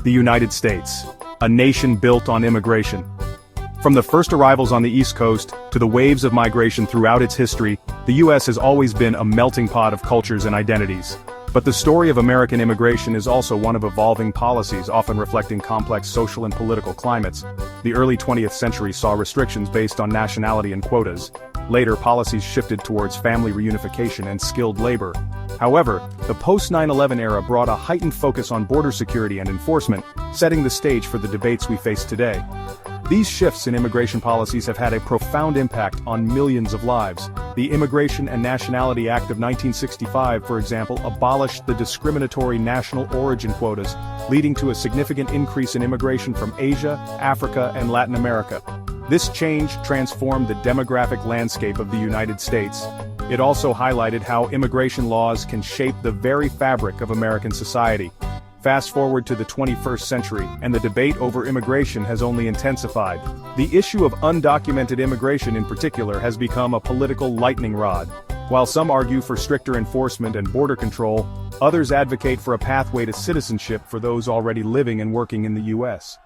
The United States, a nation built on immigration. From the first arrivals on the East Coast to the waves of migration throughout its history, the U.S. has always been a melting pot of cultures and identities. But the story of American immigration is also one of evolving policies, often reflecting complex social and political climates. The early 20th century saw restrictions based on nationality and quotas. Later, policies shifted towards family reunification and skilled labor. However, the post-9/11 era brought a heightened focus on border security and enforcement, setting the stage for the debates we face today. These shifts in immigration policies have had a profound impact on millions of lives. The Immigration and Nationality Act of 1965, for example, abolished the discriminatory national origin quotas, leading to a significant increase in immigration from Asia, Africa, and Latin America. This change transformed the demographic landscape of the United States. It also highlighted how immigration laws can shape the very fabric of American society. Fast forward to the 21st century, and the debate over immigration has only intensified. The issue of undocumented immigration in particular has become a political lightning rod. While some argue for stricter enforcement and border control, others advocate for a pathway to citizenship for those already living and working in the U.S.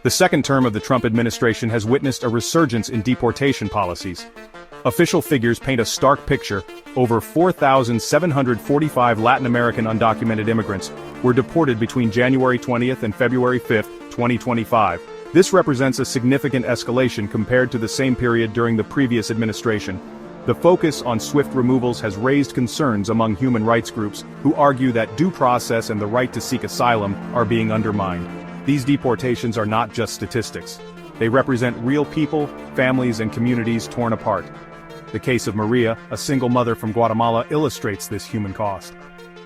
The second term of the Trump administration has witnessed a resurgence in deportation policies. Official figures paint a stark picture. Over 4,745 Latin American undocumented immigrants were deported between January 20th and February 5th, 2025. This represents a significant escalation compared to the same period during the previous administration. The focus on swift removals has raised concerns among human rights groups, who argue that due process and the right to seek asylum are being undermined. These deportations are not just statistics. They represent real people, families, and communities torn apart. The case of Maria, a single mother from Guatemala, illustrates this human cost.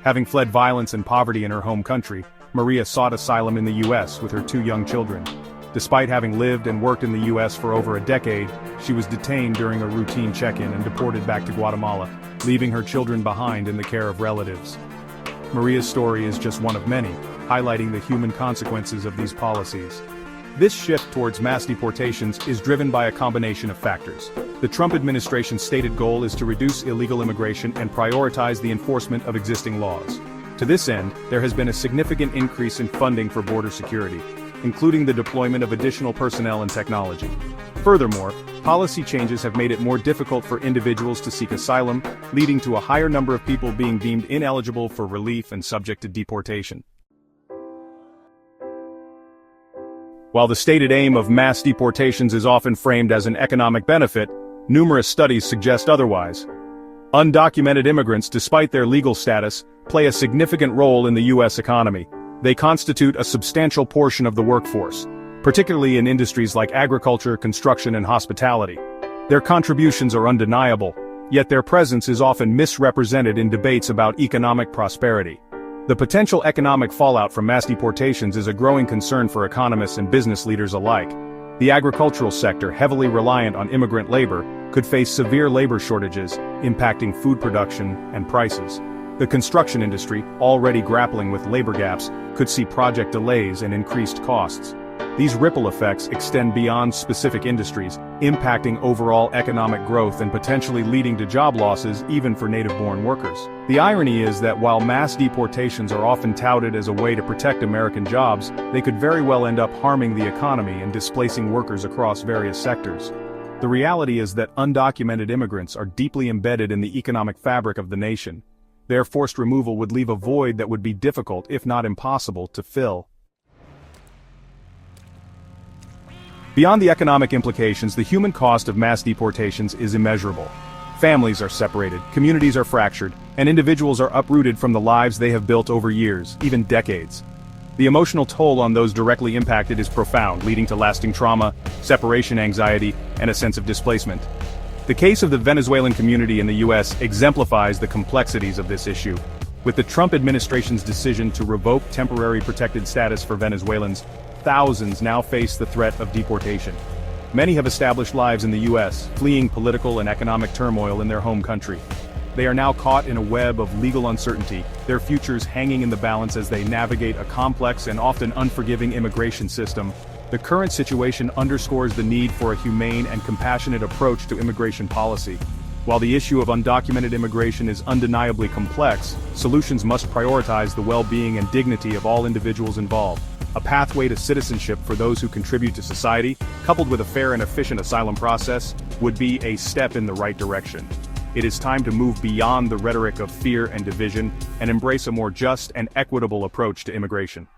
Having fled violence and poverty in her home country, Maria sought asylum in the U.S. with her 2 young children. Despite having lived and worked in the U.S. for over a decade, she was detained during a routine check-in and deported back to Guatemala, leaving her children behind in the care of relatives. Maria's story is just one of many, highlighting the human consequences of these policies. This shift towards mass deportations is driven by a combination of factors. The Trump administration's stated goal is to reduce illegal immigration and prioritize the enforcement of existing laws. To this end, there has been a significant increase in funding for border security, including the deployment of additional personnel and technology. Furthermore, policy changes have made it more difficult for individuals to seek asylum, leading to a higher number of people being deemed ineligible for relief and subject to deportation. While the stated aim of mass deportations is often framed as an economic benefit, numerous studies suggest otherwise. Undocumented immigrants, despite their legal status, play a significant role in the U.S. economy. They constitute a substantial portion of the workforce, particularly in industries like agriculture, construction, and hospitality. Their contributions are undeniable, yet their presence is often misrepresented in debates about economic prosperity. The potential economic fallout from mass deportations is a growing concern for economists and business leaders alike. The agricultural sector, heavily reliant on immigrant labor, could face severe labor shortages, impacting food production and prices. The construction industry, already grappling with labor gaps, could see project delays and increased costs. These ripple effects extend beyond specific industries, impacting overall economic growth and potentially leading to job losses even for native-born workers. The irony is that while mass deportations are often touted as a way to protect American jobs, they could very well end up harming the economy and displacing workers across various sectors. The reality is that undocumented immigrants are deeply embedded in the economic fabric of the nation. Their forced removal would leave a void that would be difficult, if not impossible, to fill. Beyond the economic implications, the human cost of mass deportations is immeasurable. Families are separated, communities are fractured, and individuals are uprooted from the lives they have built over years, even decades. The emotional toll on those directly impacted is profound, leading to lasting trauma, separation anxiety, and a sense of displacement. The case of the Venezuelan community in the U.S. exemplifies the complexities of this issue. With the Trump administration's decision to revoke temporary protected status for Venezuelans, thousands now face the threat of deportation. Many have established lives in the U.S., fleeing political and economic turmoil in their home country. They are now caught in a web of legal uncertainty, their futures hanging in the balance as they navigate a complex and often unforgiving immigration system. The current situation underscores the need for a humane and compassionate approach to immigration policy. While the issue of undocumented immigration is undeniably complex, solutions must prioritize the well-being and dignity of all individuals involved. A pathway to citizenship for those who contribute to society, coupled with a fair and efficient asylum process, would be a step in the right direction. It is time to move beyond the rhetoric of fear and division and embrace a more just and equitable approach to immigration.